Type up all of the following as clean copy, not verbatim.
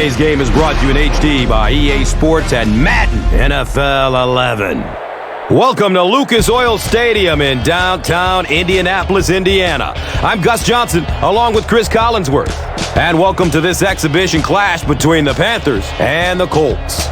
Today's game is brought to you in HD by EA Sports and Madden NFL 11. Welcome to Lucas Oil Stadium in downtown Indianapolis, Indiana. I'm Gus Johnson, along with Chris Collinsworth. And welcome to this exhibition clash between the Panthers and the Colts.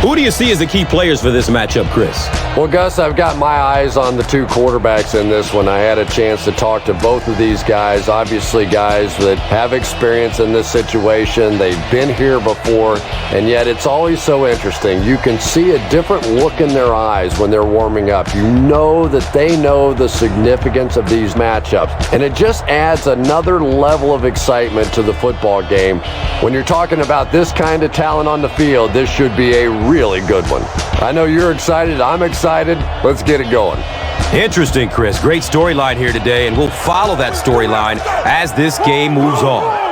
Who do you see as the key players for this matchup, Chris? Well, Gus, I've got my eyes on the two quarterbacks in this one. I had a chance to talk to both of these guys. Obviously, guys that have experience in this situation. They've been here before, and yet it's always so interesting. You can see a different look in their eyes when they're warming up. You know that they know the significance of these matchups, and it just adds another level of excitement to the football game. When you're talking about this kind of talent on the field, this should be a really good one. I know you're excited. I'm excited. Let's get it going. Interesting, Chris. Great storyline here today, and we'll follow that storyline as this game moves on.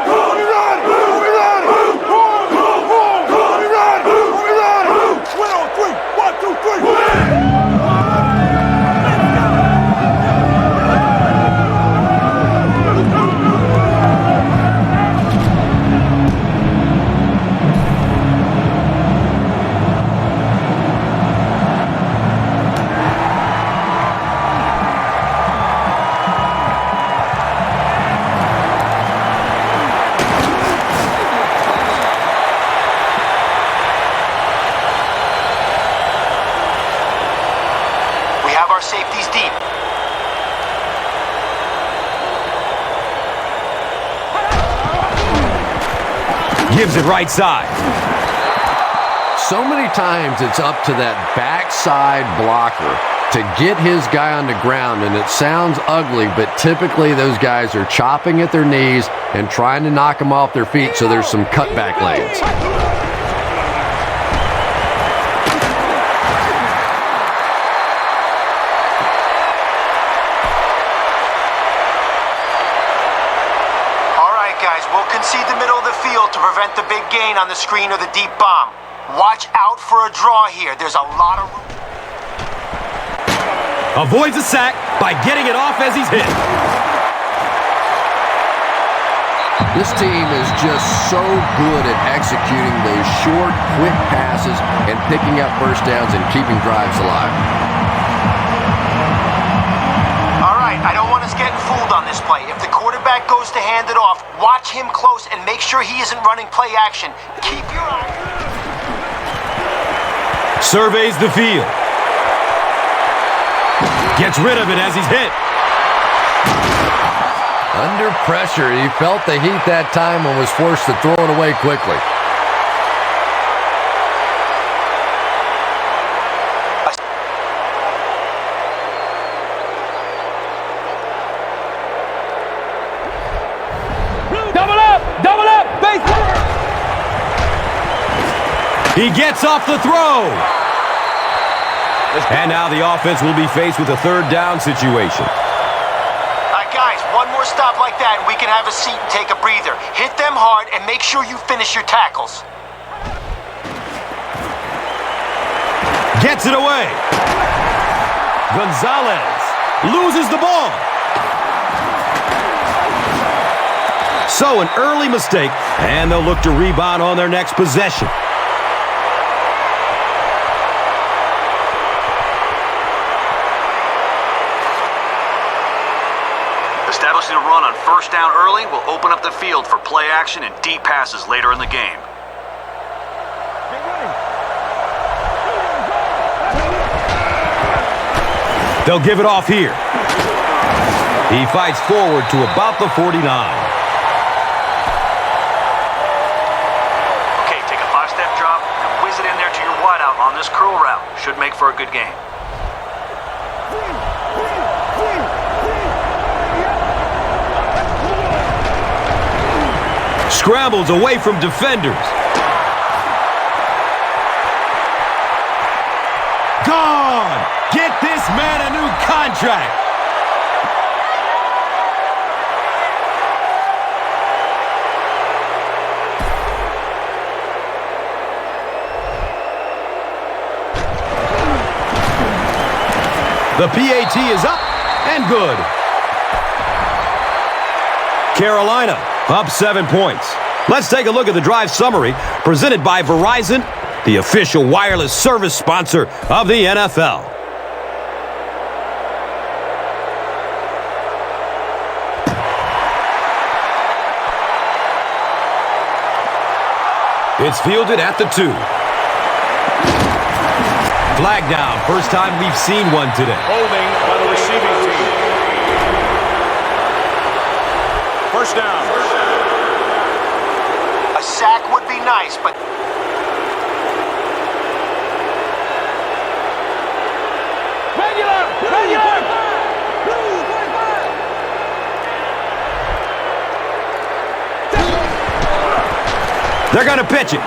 Safety's deep. Gives it right side. So many times it's up to that backside blocker to get his guy on the ground, and it sounds ugly, but typically those guys are chopping at their knees and trying to knock them off their feet, so there's some cutback lanes. We'll concede the middle of the field to prevent the big gain on the screen or the deep bomb. Watch out for a draw here. There's a lot of room. Avoids a sack by getting it off as he's hit. This team is just so good at executing those short, quick passes and picking up first downs and keeping drives alive. All right, I don't want us getting fooled on this play. If the quarterback goes to hand it off, watch him close and make sure he isn't running play action. Keep your eye. Surveys the field. Gets rid of it as he's hit. Under pressure, he felt the heat that time and was forced to throw it away quickly. He gets off the throw. And now the offense will be faced with a third down situation. All right, guys, one more stop like that and we can have a seat and take a breather. Hit them hard and make sure you finish your tackles. Gets it away. Gonzalez loses the ball. So an early mistake, and they'll look to rebound on their next possession. Establishing a run on first down early will open up the field for play action and deep passes later in the game. They'll give it off here. He fights forward to about the 49. Okay, take a 5-step drop and whiz it in there to your wideout on this curl route. Should make for a good game. Scrambles away from defenders. Gone! Get this man a new contract! The PAT is up, And good. Carolina up 7 points. Let's take a look at the drive summary presented by Verizon, the official wireless service sponsor of the NFL. It's fielded at the 2. Flag down. First time we've seen one today. Holding by the receiving team. First down. A sack would be nice, but... They're going to pitch it.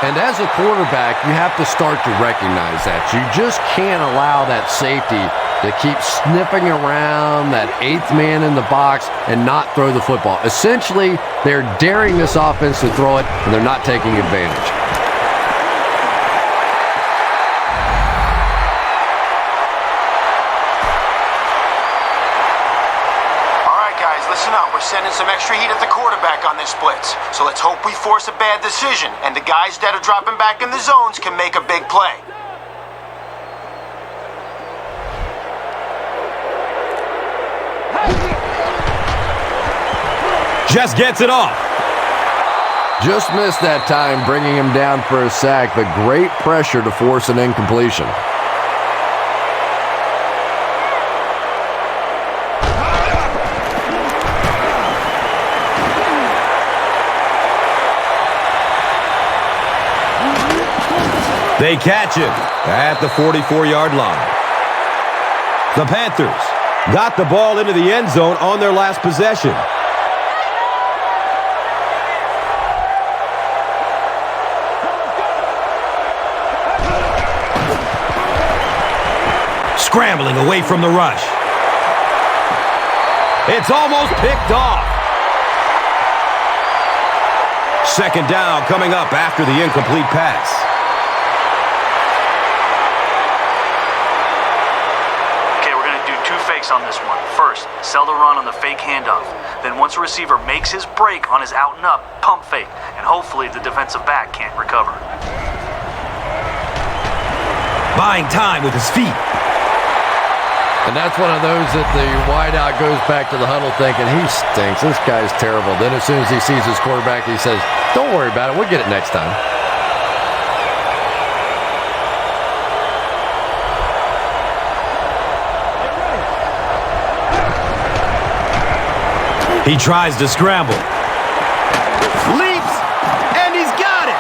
And as a quarterback, you have to start to recognize that. You just can't allow that safety to keep sniffing around that 8th man in the box and not throw the football. Essentially, they're daring this offense to throw it, and they're not taking advantage. Listen up, we're sending some extra heat at the quarterback on this blitz. So let's hope we force a bad decision, and the guys that are dropping back in the zones can make a big play. Just gets it off. Just missed that time, bringing him down for a sack, but great pressure to force an incompletion. They catch him at the 44-yard line. The Panthers got the ball into the end zone on their last possession. Scrambling away from the rush. It's almost picked off. Second down coming up after the incomplete pass. On this one. First, sell the run on the fake handoff. Then once a receiver makes his break on his out and up, pump fake, and hopefully the defensive back can't recover. Buying time with his feet. And that's one of those that the wideout goes back to the huddle thinking, he stinks, this guy's terrible. Then as soon as he sees his quarterback, he says, don't worry about it, we'll get it next time. He tries to scramble. Leaps, and he's got it.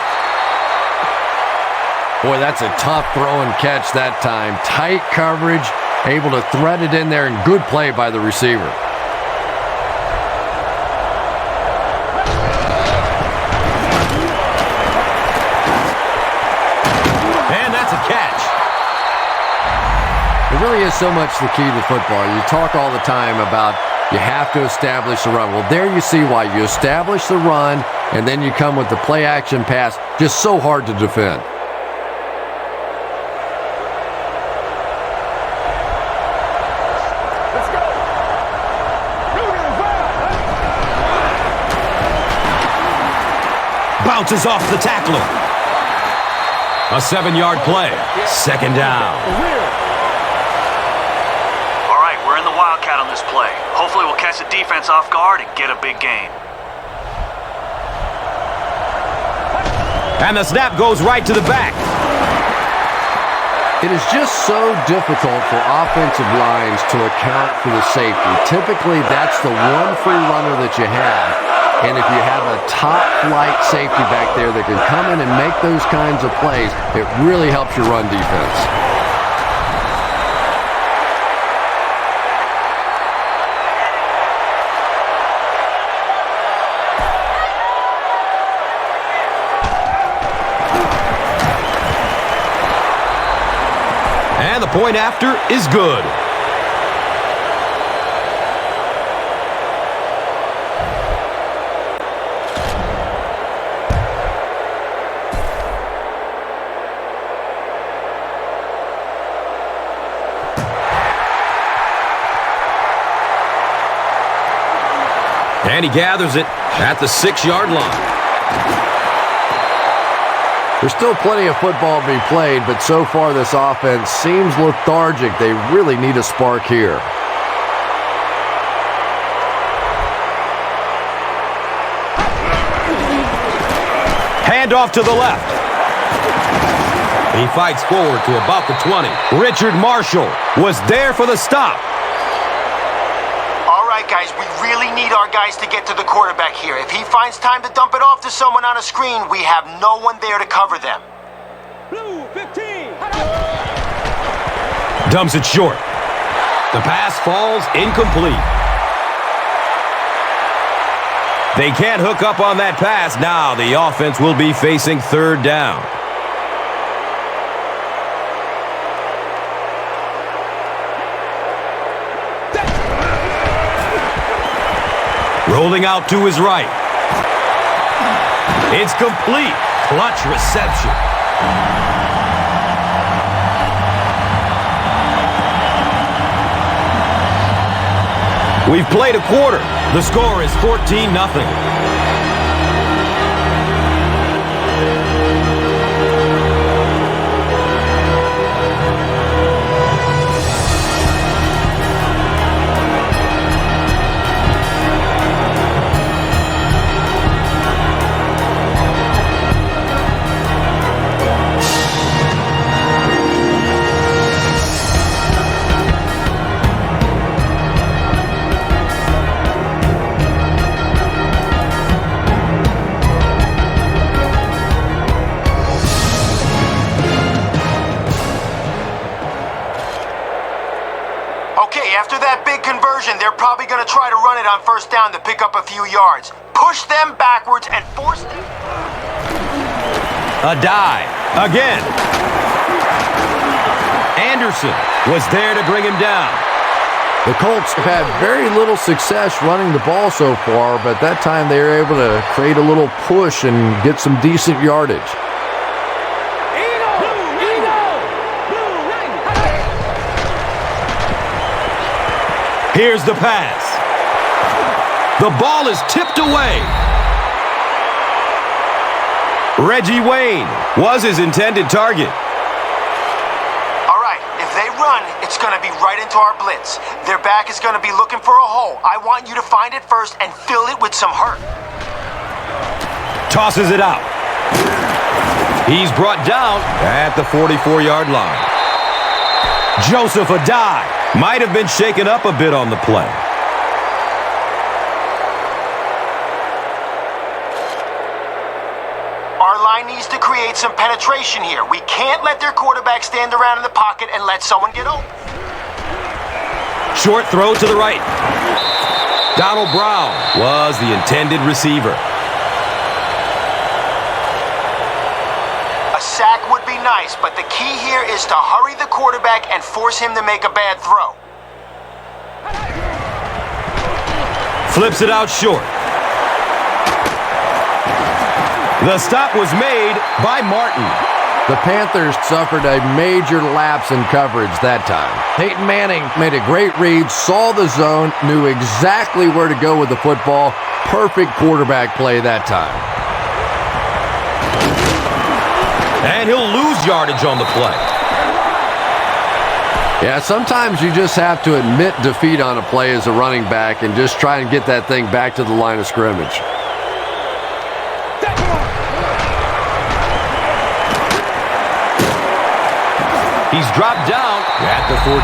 Boy, that's a tough throw and catch that time. Tight coverage, able to thread it in there, and good play by the receiver. And that's a catch. It really is so much the key to football. You talk all the time about you have to establish the run. Well, there you see why. You establish the run, and then you come with the play-action pass. Just so hard to defend. Let's go. Bounces off the tackler. A 7-yard play. Second down. Wildcat on this play. Hopefully we'll catch the defense off guard and get a big gain. And the snap goes right to the back. It is just so difficult for offensive lines to account for the safety. Typically, that's the one free runner that you have. And if you have a top-flight safety back there that can come in and make those kinds of plays, it really helps your run defense. And the point after is good. And he gathers it at the 6-yard line. There's still plenty of football to be played, but so far this offense seems lethargic. They really need a spark here. Handoff to the left. He fights forward to about the 20. Richard Marshall was there for the stop. All right, guys, we really need our guys to get to the quarterback here. If he finds time to dump it off to someone on a screen, we have no one there to cover them. Blue 15. Dumps it short. The pass falls incomplete. They can't hook up on that pass. Now the offense will be facing 3rd down. Rolling out to his right. It's complete. Clutch reception. We've played a quarter. The score is 14-0. After that big conversion, they're probably going to try to run it on 1st down to pick up a few yards. Push them backwards and force them. A dive. Again. Anderson was there to bring him down. The Colts have had very little success running the ball so far, but that time they were able to create a little push and get some decent yardage. Here's the pass. The ball is tipped away. Reggie Wayne was his intended target. All right, if they run, it's going to be right into our blitz. Their back is going to be looking for a hole. I want you to find it first and fill it with some hurt. Tosses it out. He's brought down at the 44-yard line. Joseph Adai might have been shaken up a bit on the play. Our line needs to create some penetration here. We can't let their quarterback stand around in the pocket and let someone get open. Short throw to the right. Donald Brown was the intended receiver. A sack would be nice, but the key here is to hurry the quarterback and force him to make a bad throw. Flips it out short. The stop was made by Martin. The Panthers suffered a major lapse in coverage that time. Peyton Manning made a great read, saw the zone, knew exactly where to go with the football. Perfect quarterback play that time. And he'll lose yardage on the play. Yeah, sometimes you just have to admit defeat on a play as a running back and just try and get that thing back to the line of scrimmage. He's dropped down at the 14.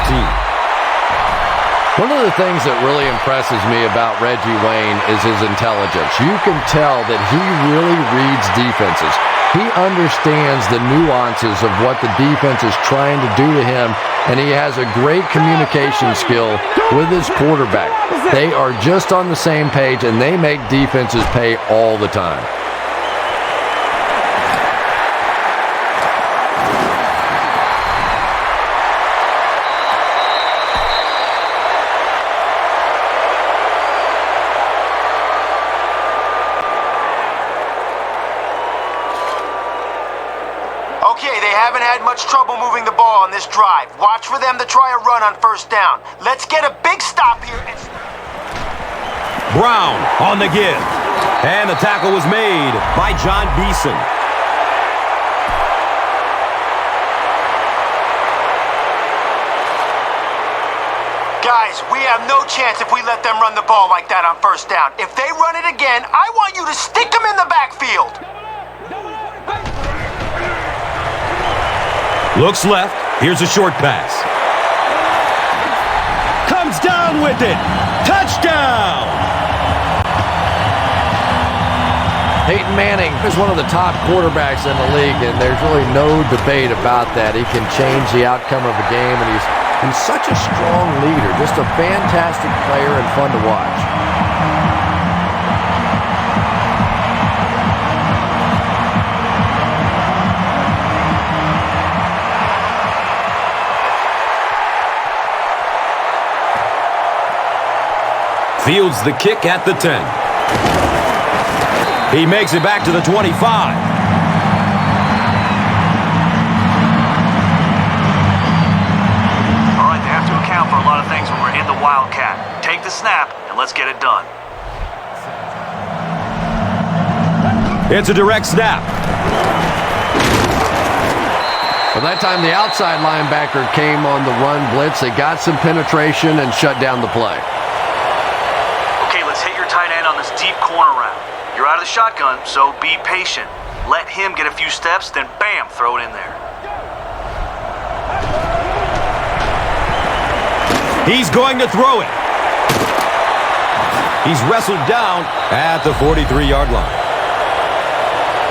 One of the things that really impresses me about Reggie Wayne is his intelligence. You can tell that he really reads defenses. He understands the nuances of what the defense is trying to do to him, and he has a great communication skill with his quarterback. They are just on the same page, and they make defenses pay all the time. Okay, they haven't had much trouble moving the ball on this drive. Watch for them to try a run on 1st down. Let's get a big stop here. Brown on the give. And the tackle was made by John Beeson. Guys, we have no chance if we let them run the ball like that on first down. If they run it again, I want you to stick them in the backfield. Looks left. Here's a short pass. Comes down with it. Touchdown! Peyton Manning is one of the top quarterbacks in the league, and there's really no debate about that. He can change the outcome of a game, and he's such a strong leader, just a fantastic player and fun to watch. Fields the kick at the 10. He makes it back to the 25. All right, they have to account for a lot of things when we're in the Wildcat. Take the snap, and let's get it done. It's a direct snap. Well, that time the outside linebacker came on the run blitz. They got some penetration and shut down the play. Okay, let's hit your tight end on this deep corner route. You're out of the shotgun, so be patient. Let him get a few steps, then bam, throw it in there. He's going to throw it. He's wrestled down at the 43-yard line.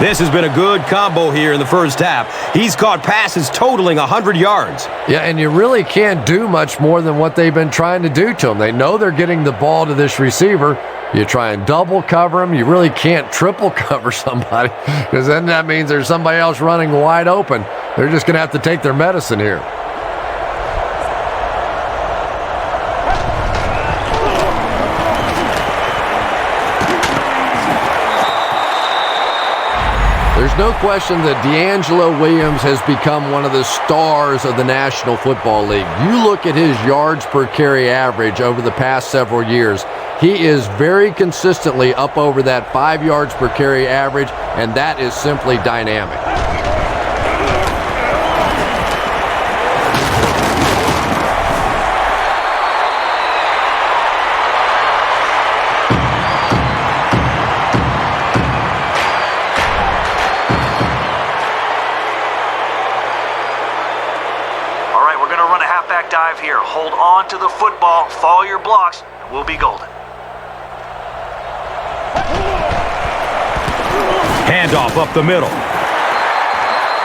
This has been a good combo here in the first half. He's caught passes totaling 100 yards. Yeah, and you really can't do much more than what they've been trying to do to him. They know they're getting the ball to this receiver. You try and double cover him. You really can't triple cover somebody, because then that means there's somebody else running wide open. They're just going to have to take their medicine here. There's no question that DeAngelo Williams has become one of the stars of the National Football League. You look at his yards per carry average over the past several years. He is very consistently up over that 5 yards per carry average, and that is simply dynamic. Dive here. Hold on to the football, follow your blocks, and we'll be golden. Handoff up the middle.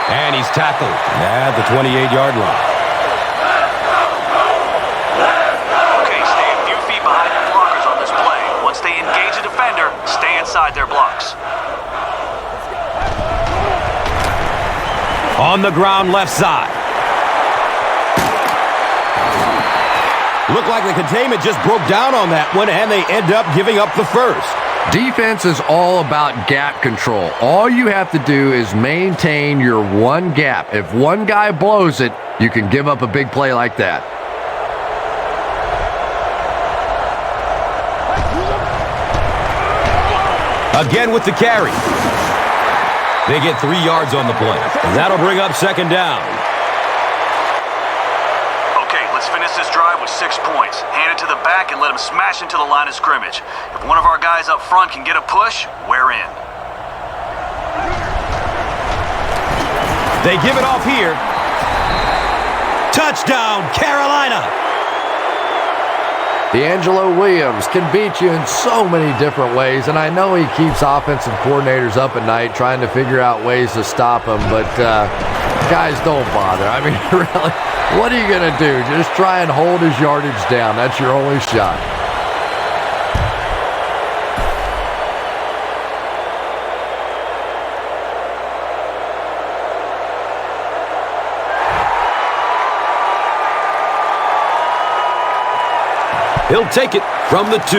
And he's tackled at the 28-yard line. Okay, stay a few feet behind your blockers on this play. Once they engage a defender, stay inside their blocks. On the ground left side. Looked like the containment just broke down on that one, and they end up giving up the first. Defense is all about gap control. All you have to do is maintain your one gap. If one guy blows it, you can give up a big play like that. Again with the carry. They get 3 yards on the play. That'll bring up second down. Finish this drive with 6 points. Hand it to the back and let him smash into the line of scrimmage. If one of our guys up front can get a push, we're in. They give it off here. Touchdown, Carolina! DeAngelo Williams can beat you in so many different ways, and I know he keeps offensive coordinators up at night trying to figure out ways to stop him, but guys, don't bother. I mean, really, what are you going to do? Just try and hold his yardage down. That's your only shot. He'll take it from the 2.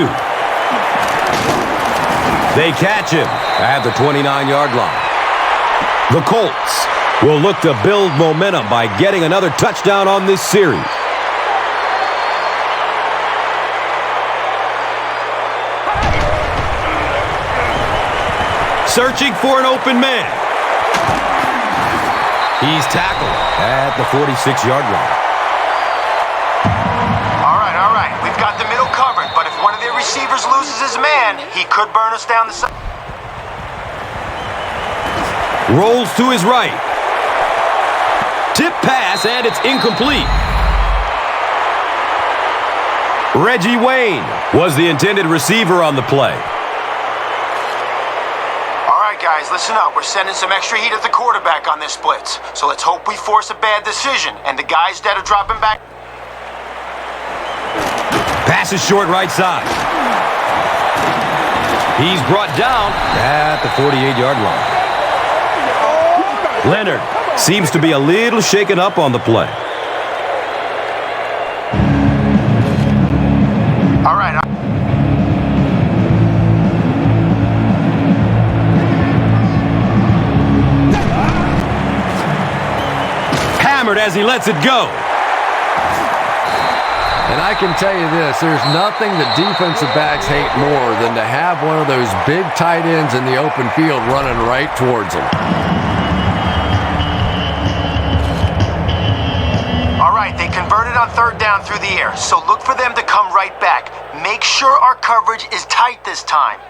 They catch him at the 29-yard line. The Colts will look to build momentum by getting another touchdown on this series. searching for an open man. He's tackled at the 46-yard line. All right. We've got the middle covered, but if one of their receivers loses his man, he could burn us down the side. Rolls to his right. Tip pass, and it's incomplete. Reggie Wayne was the intended receiver on the play. All right, guys, listen up. We're sending some extra heat at the quarterback on this blitz. So let's hope we force a bad decision, and the guys that are dropping back... Pass is short right side. He's brought down at the 48-yard line. Leonard seems to be a little shaken up on the play. All right. Hammered as he lets it go. And I can tell you this, there's nothing that defensive backs hate more than to have one of those big tight ends in the open field running right towards them. All right, they converted on third down through the air, so look for them to come right back. Make sure our coverage is tight this time.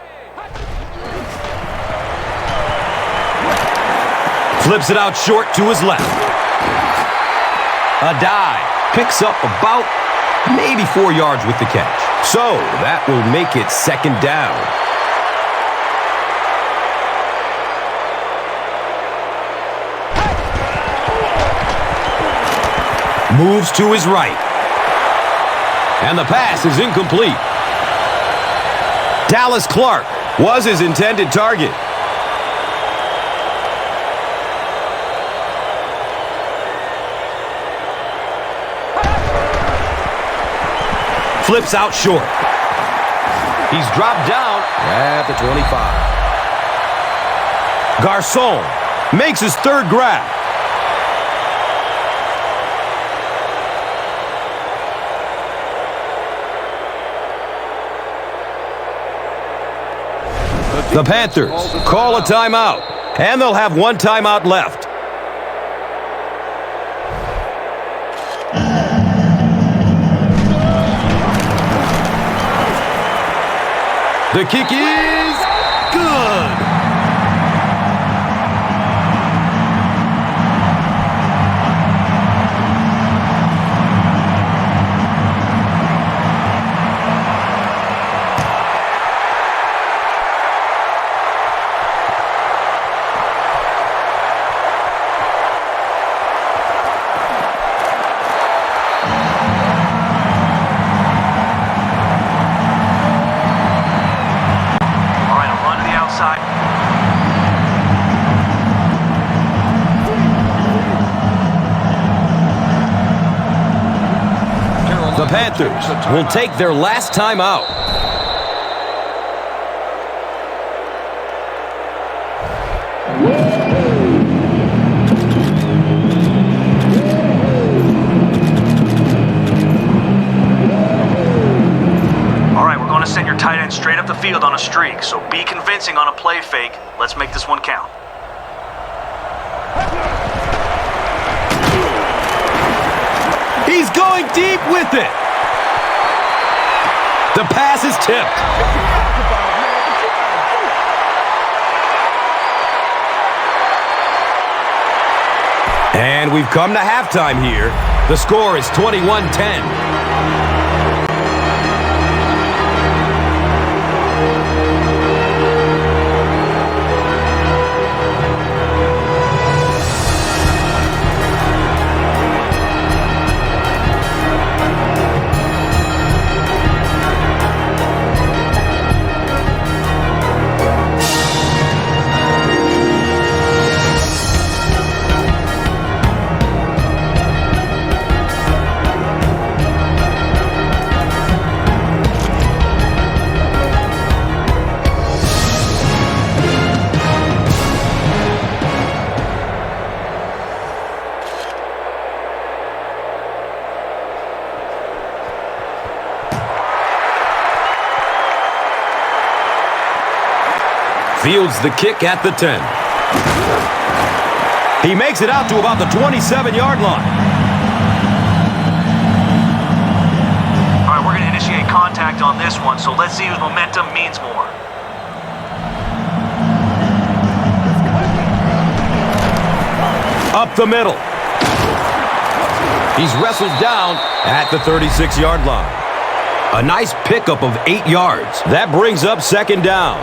Flips it out short to his left. A dive. Picks up about maybe 4 yards with the catch. So that will make it second down. Moves to his right. And the pass is incomplete. Dallas Clark was his intended target. Flips out short. He's dropped down at the 25. Garcon makes his third grab. The Panthers call a timeout, and they'll have one timeout left. The kick is good. The Panthers will take their last time out. All right, we're going to send your tight end straight up the field on a streak, so be convincing on a play fake. Let's make this one count. He's going deep with it. The pass is tipped. And we've come to halftime here. The score is 21-10. Fields the kick at the 10. He makes it out to about the 27-yard line. All right, we're going to initiate contact on this one, so let's see whose momentum means more. Up the middle. He's wrestled down at the 36-yard line. A nice pickup of 8 yards. That brings up second down.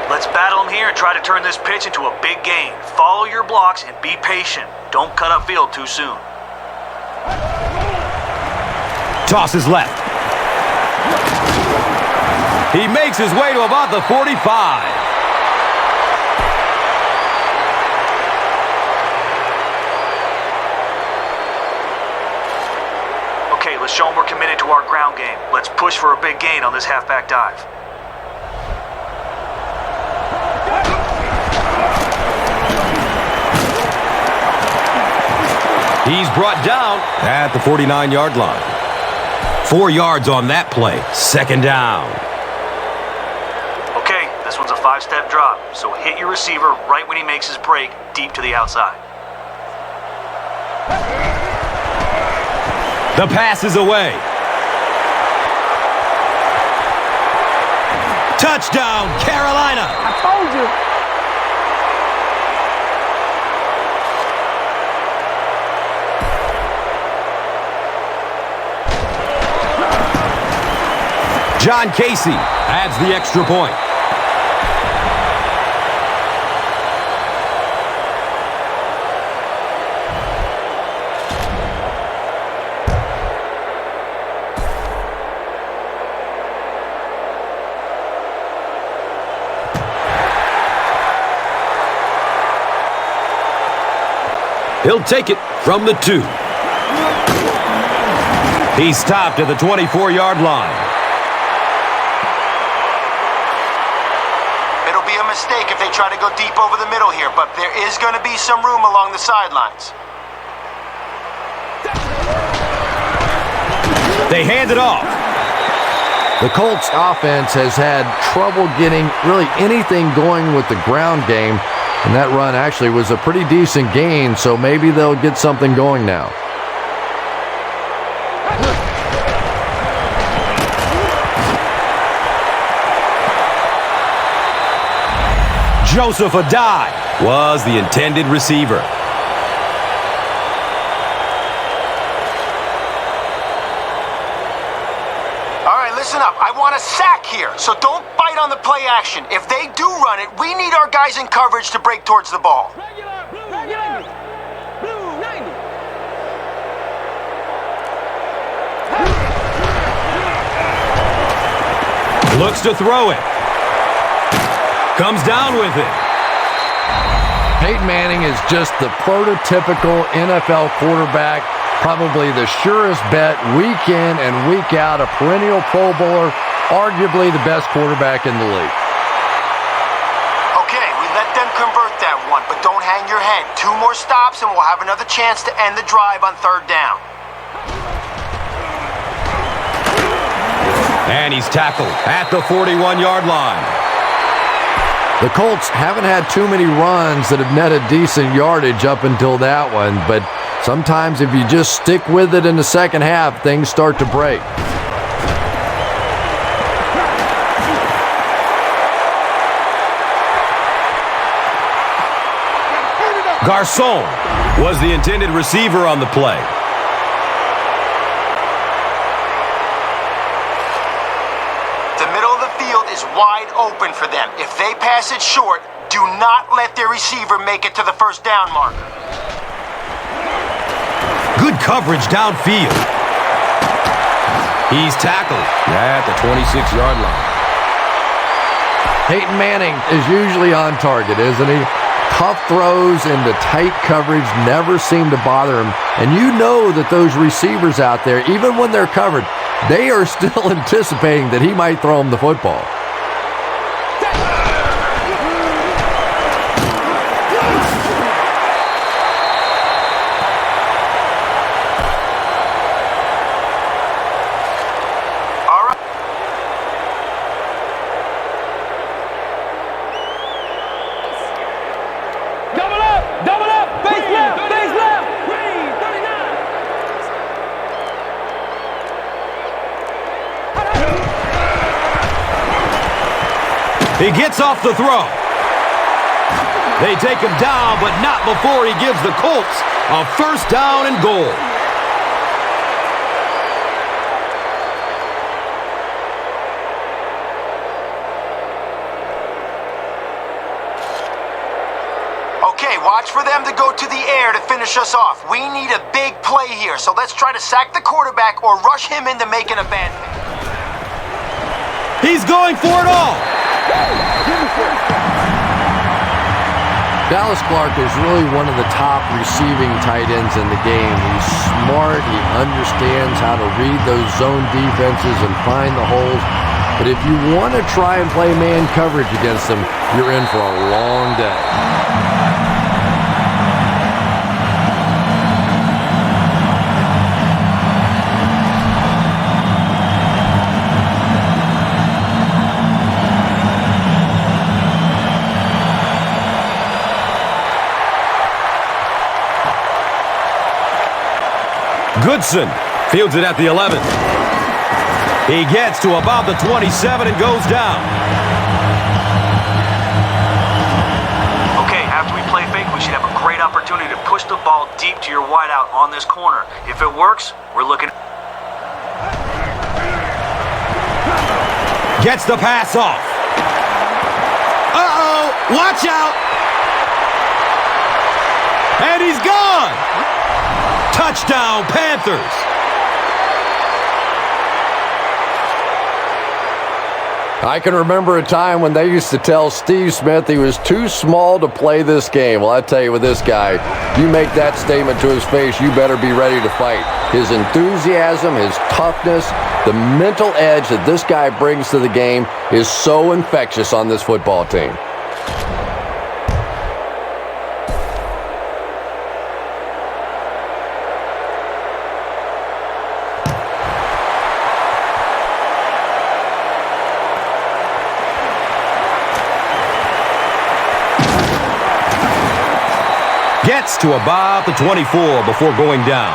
Let's battle him here and try to turn this pitch into a big gain. Follow your blocks and be patient. Don't cut upfield too soon. Tosses left. He makes his way to about the 45. Okay, let's show him we're committed to our ground game. Let's push for a big gain on this halfback dive. He's brought down at the 49-yard line. 4 yards on that play. Second down. Okay, this one's a 5-step drop, so hit your receiver right when he makes his break, deep to the outside. The pass is away. Touchdown, Carolina. I told you. John Casey adds the extra point. He'll take it from the 2. He's stopped at the 24-yard line. It'll be a mistake if they try to go deep over the middle here, but there is going to be some room along the sidelines. They hand it off. The Colts offense has had trouble getting really anything going with the ground game, and that run actually was a pretty decent gain, so maybe they'll get something going now. Joseph Adai was the intended receiver. All right, listen up. I want a sack here, so don't bite on the play action. If they do run it, we need our guys in coverage to break towards the ball. Regular, blue, regular. Blue 90. Looks to throw it. Comes down with it. Peyton Manning is just the prototypical NFL quarterback, probably the surest bet week in and week out, a perennial Pro Bowler, arguably the best quarterback in the league. Okay, we let them convert that one, but don't hang your head. 2 more stops and we'll have another chance to end the drive on 3rd down. And he's tackled at the 41-yard line. The Colts haven't had too many runs that have netted decent yardage up until that one, but sometimes if you just stick with it in the second half, things start to break. Garcon was the intended receiver on the play. Wide open for them. If they pass it short, do not let their receiver make it to the 1st down marker. Good coverage downfield. He's tackled at the 26-yard line. Peyton Manning is usually on target, isn't he? Tough throws into tight coverage never seem to bother him. And you know that those receivers out there, even when they're covered, they are still anticipating that he might throw them the football. He gets off the throw. They take him down, but not before he gives the Colts a first down and goal. Okay, watch for them to go to the air to finish us off. We need a big play here, so let's try to sack the quarterback or rush him into making a bad pick. He's going for it all. Dallas Clark is really one of the top receiving tight ends in the game. He's smart. He understands how to read those zone defenses and find the holes. But if you want to try and play man coverage against them, you're in for a long day. Goodson fields it at the 11. He gets to about the 27 and goes down. Okay, after we play fake, we should have a great opportunity to push the ball deep to your wideout on this corner. If it works, we're looking. Gets the pass off. Uh-oh, watch out. And he's gone. Touchdown, Panthers. I can remember a time when they used to tell Steve Smith he was too small to play this game. Well, I tell you, with this guy, you make that statement to his face, you better be ready to fight. His enthusiasm, his toughness, the mental edge that this guy brings to the game is so infectious on this football team. Gets to about the 24 before going down.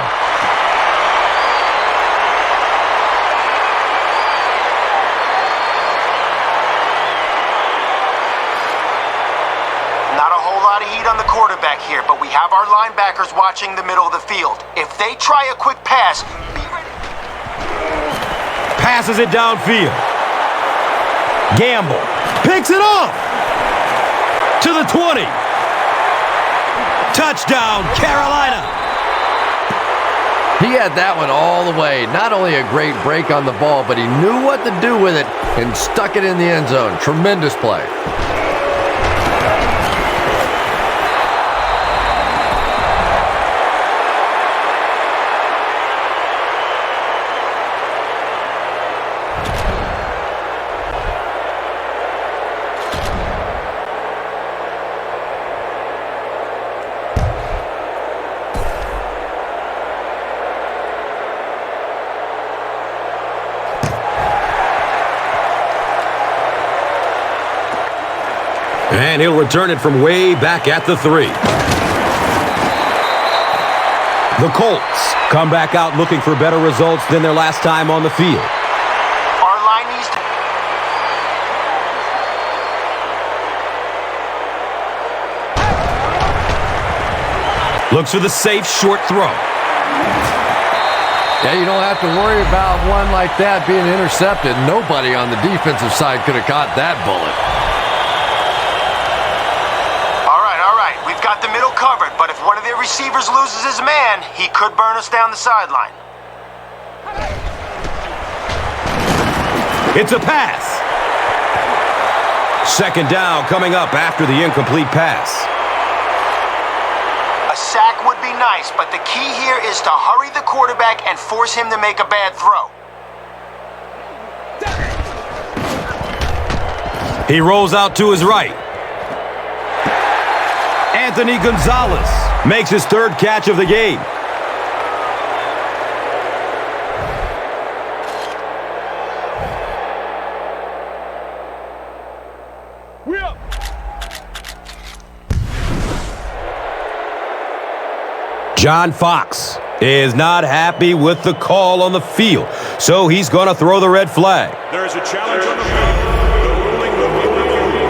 Not a whole lot of heat on the quarterback here, but we have our linebackers watching the middle of the field. If they try a quick pass, be ready. Passes it downfield. Gamble. Picks it off. To the 20. Touchdown, Carolina. He had that one all the way. Not only a great break on the ball, but he knew what to do with it and stuck it in the end zone. Tremendous play. And he'll return it from way back at the 3. The Colts come back out looking for better results than their last time on the field. Our line needs to... Looks for the safe short throw. Yeah, you don't have to worry about one like that being intercepted. Nobody on the defensive side could have caught that bullet. Got the middle covered, but if one of their receivers loses his man, he could burn us down the sideline. It's a pass. Second down coming up after the incomplete pass. A sack would be nice, but the key here is to hurry the quarterback and force him to make a bad throw. He rolls out to his right. Anthony Gonzalez makes his third catch of the game. John Fox is not happy with the call on the field, so he's going to throw the red flag. There is a challenge on the field. The ruling will be reviewed.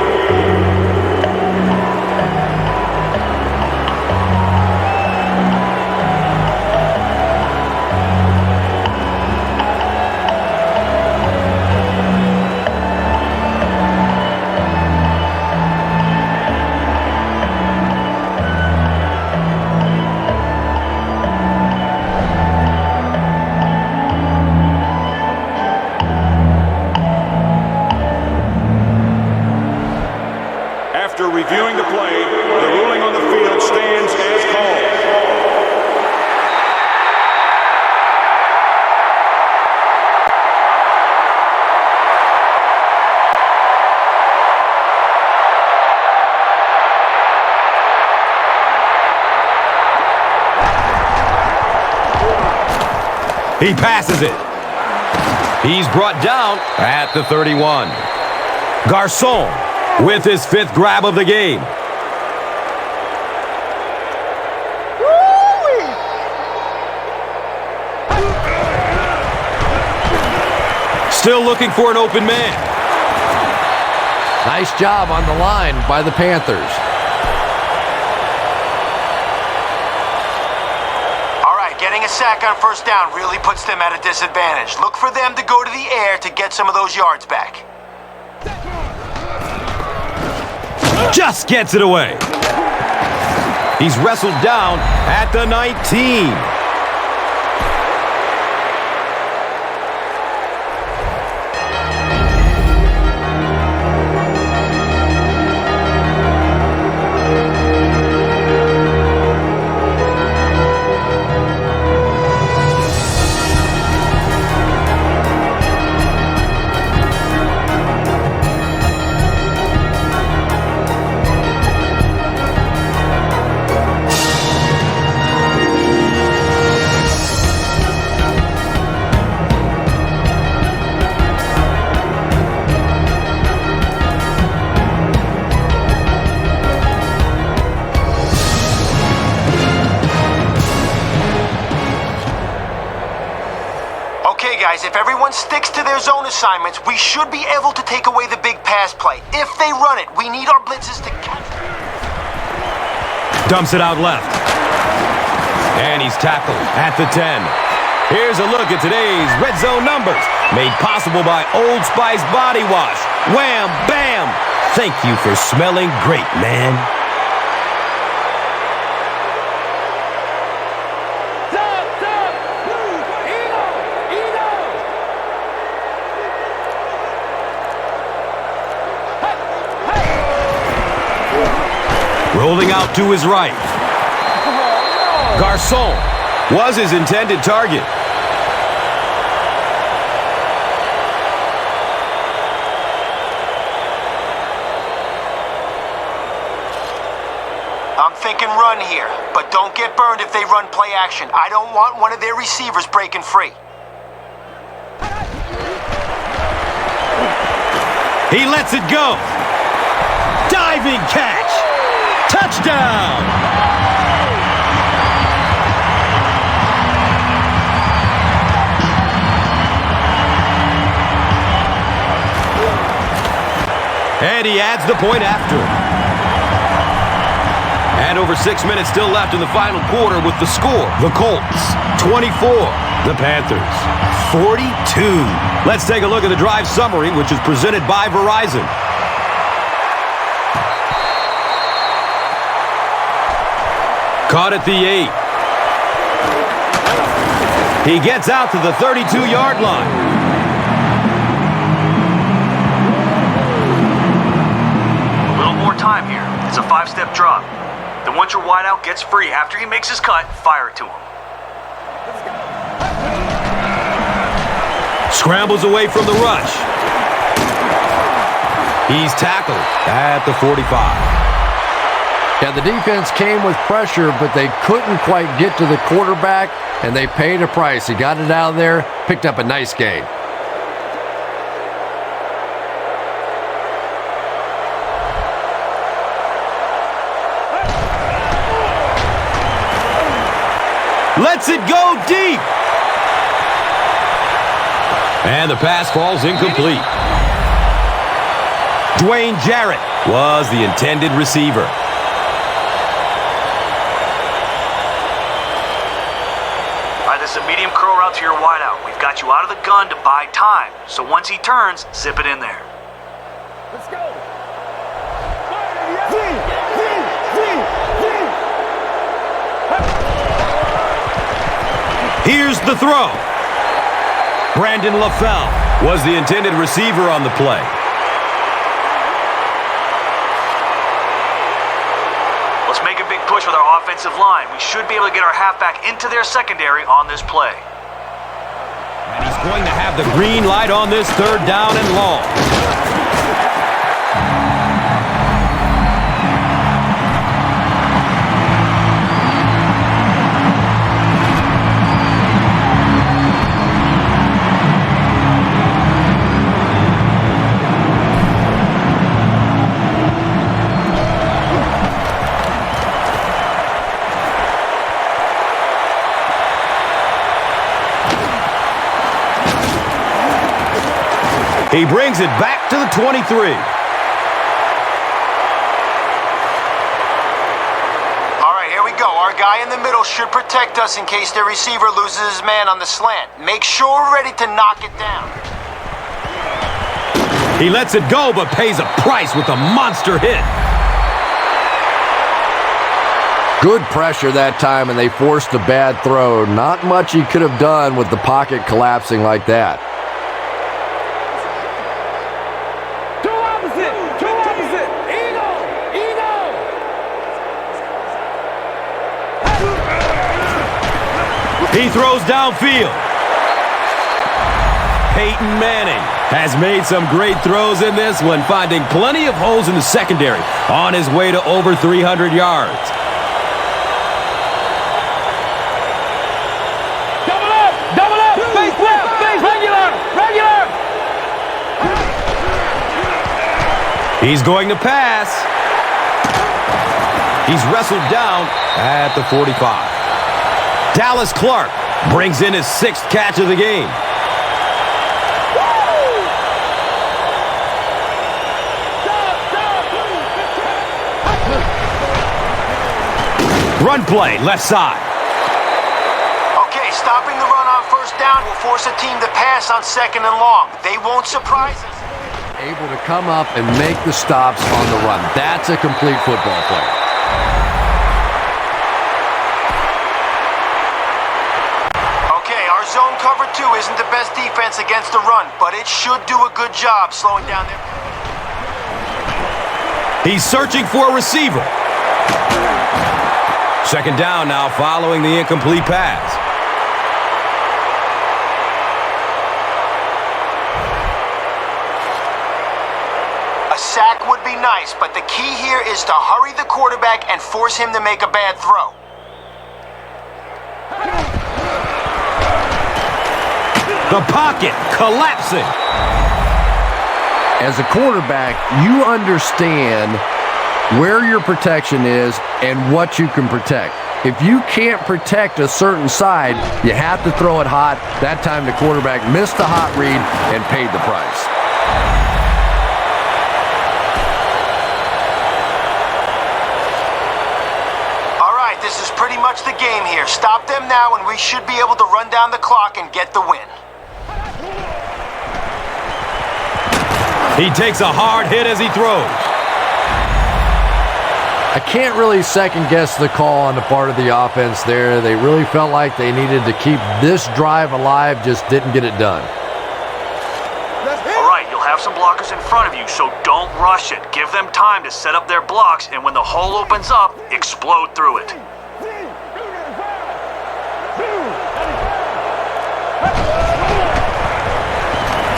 He passes it. He's brought down at the 31. Garcon with his 5th grab of the game. Still looking for an open man. Nice job on the line by the Panthers. All right, getting a sack on first down really puts them at a disadvantage. Look for them to go to the air to get some of those yards back. Just gets it away. He's wrestled down at the 19. Guys, if everyone sticks to their zone assignments, we should be able to take away the big pass play. If they run it, we need our blitzes to catch. Dumps it out left. And he's tackled at the 10. Here's a look at today's red zone numbers, made possible by Old Spice Body Wash. Wham, bam! Thank you for smelling great, man. Rolling out to his right. Garcon was his intended target. I'm thinking run here, but don't get burned if they run play action. I don't want one of their receivers breaking free. He lets it go. Diving catch. Touchdown! And he adds the point after. And over 6 minutes still left in the final quarter with the score. The Colts, 24. The Panthers, 42. Let's take a look at the drive summary, which is presented by Verizon. Caught at the 8. He gets out to the 32-yard line. A little more time here. It's a 5-step drop. Then once your wideout gets free after he makes his cut, fire it to him. Scrambles away from the rush. He's tackled at the 45. Yeah, the defense came with pressure, but they couldn't quite get to the quarterback, and they paid a price. He got it out of there, picked up a nice gain. Lets it go deep. And the pass falls incomplete. Dwayne Jarrett was the intended receiver. This is a medium curl route to your wideout. We've got you out of the gun to buy time. So once he turns, zip it in there. Let's go. Here's the throw. Brandon LaFell was the intended receiver on the play. Let's make a big push with our offensive line. We should be able to get our halfback into their secondary on this play. And he's going to have the green light on this 3rd down and long. He brings it back to the 23. Our guy in the middle should protect us in case the receiver loses his man on the slant. Make sure we're ready to knock it down. He lets it go, but pays a price with a monster hit. Good pressure that time, and they forced a bad throw. Not much he could have done with the pocket collapsing like that. Two opposite. He throws downfield. Peyton Manning has made some great throws in this one, finding plenty of holes in the secondary on his way to over 300 yards. Double up. Face left. Face regular. He's going to pass. He's wrestled down at the 45. Dallas Clark brings in his 6th catch of the game. Run play, left side. Okay, stopping the run on first down will force a team to pass on 2nd and long. They won't surprise us. Able to come up and make the stops on the run. That's a complete football player. Zone cover 2 isn't the best defense against the run, but it should do a good job slowing down their... He's searching for a receiver. 2nd down now following the incomplete pass. A sack would be nice, but the key here is to hurry the quarterback and force him to make a bad throw. The pocket collapsing. As a quarterback, you understand where your protection is and what you can protect. If you can't protect a certain side, you have to throw it hot. That time the quarterback missed the hot read and paid the price. All right, this is pretty much the game here. Stop them now and we should be able to run down the clock and get the win. He takes a hard hit as he throws. I can't really second-guess the call on the part of the offense there. They really felt like they needed to keep this drive alive, just didn't get it done. All right, you'll have some blockers in front of you, so don't rush it. Give them time to set up their blocks, and when the hole opens up, explode through it.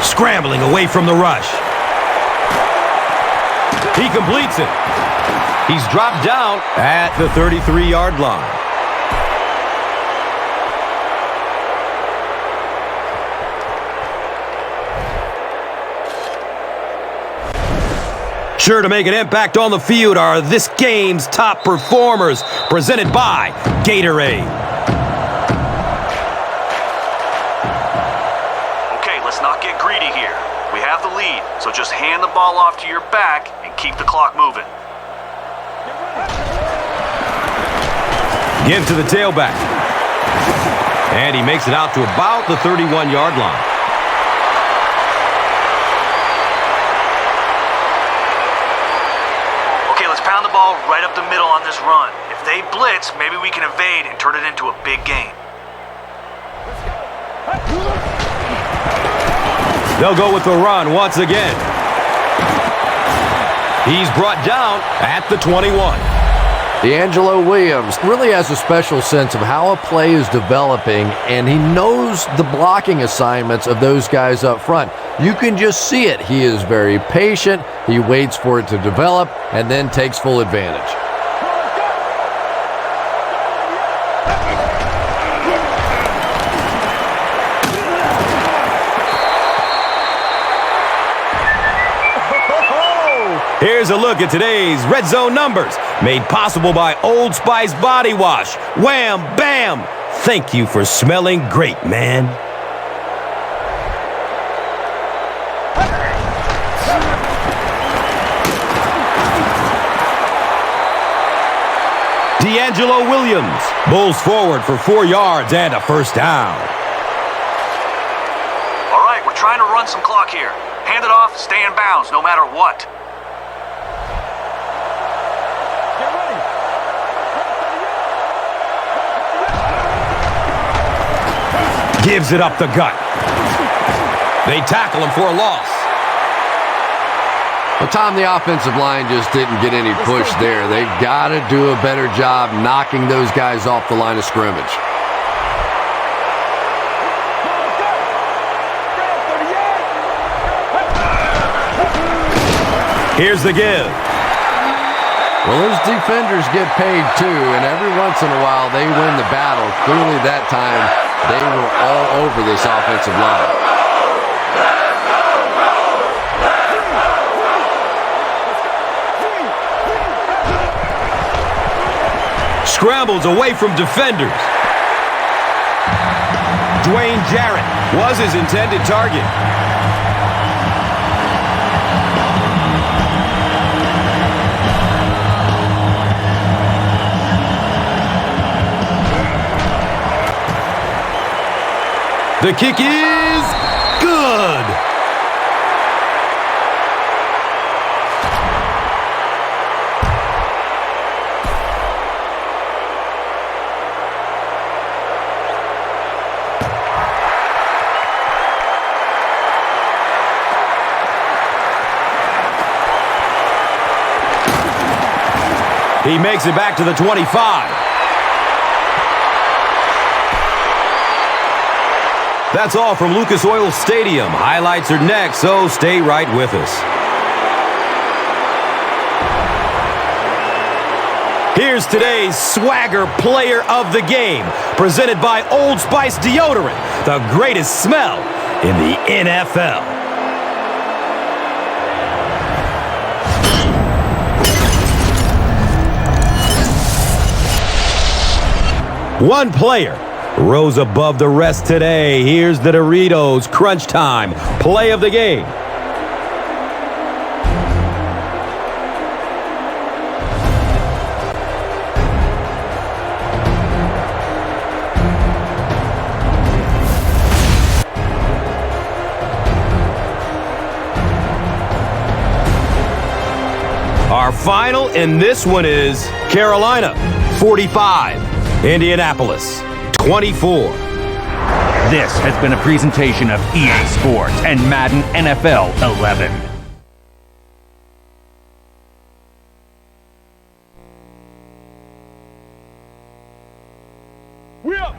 Scrambling away from the rush. He completes it. He's dropped down at the 33-yard line. Sure to make an impact on the field are this game's top performers, presented by Gatorade. Okay, let's not get greedy here. We have the lead, so just hand the ball off to your back and keep the clock moving. Give to the tailback. And he makes it out to about the 31-yard line. Okay, let's pound the ball right up the middle on this run. If they blitz, maybe we can evade and turn it into a big gain. They'll go with the run once again. He's brought down at the 21. D'Angelo Williams really has a special sense of how a play is developing, and he knows the blocking assignments of those guys up front. You can just see it. He is very patient. He waits for it to develop and then takes full advantage. Here's a look at today's Red Zone numbers, made possible by Old Spice Body Wash. Wham, bam! Thank you for smelling great, man. D'Angelo Williams. Bulls forward for 4 yards and a first down. All right, we're trying to run some clock here. Hand it off, stay in bounds, no matter what. Gives it up the gut. They tackle him for a loss. Well, Tom, the offensive line just didn't get any push there. They've got to do a better job knocking those guys off the line of scrimmage. Here's the give. Well, those defenders get paid too, and every once in a while they win the battle. Clearly that time they were all over this offensive line. Scrambles away from defenders. Dwayne Jarrett was his intended target. The kick is good. He makes it back to the 25. That's all from Lucas Oil Stadium. Highlights are next, so stay right with us. Here's today's Swagger Player of the Game, presented by Old Spice Deodorant, the greatest smell in the NFL. One player rose above the rest today. Here's the Doritos Crunch Time Play of the Game. Our final in this one is Carolina 45, Indianapolis 24. This has been a presentation of EA Sports and Madden NFL 11. We up.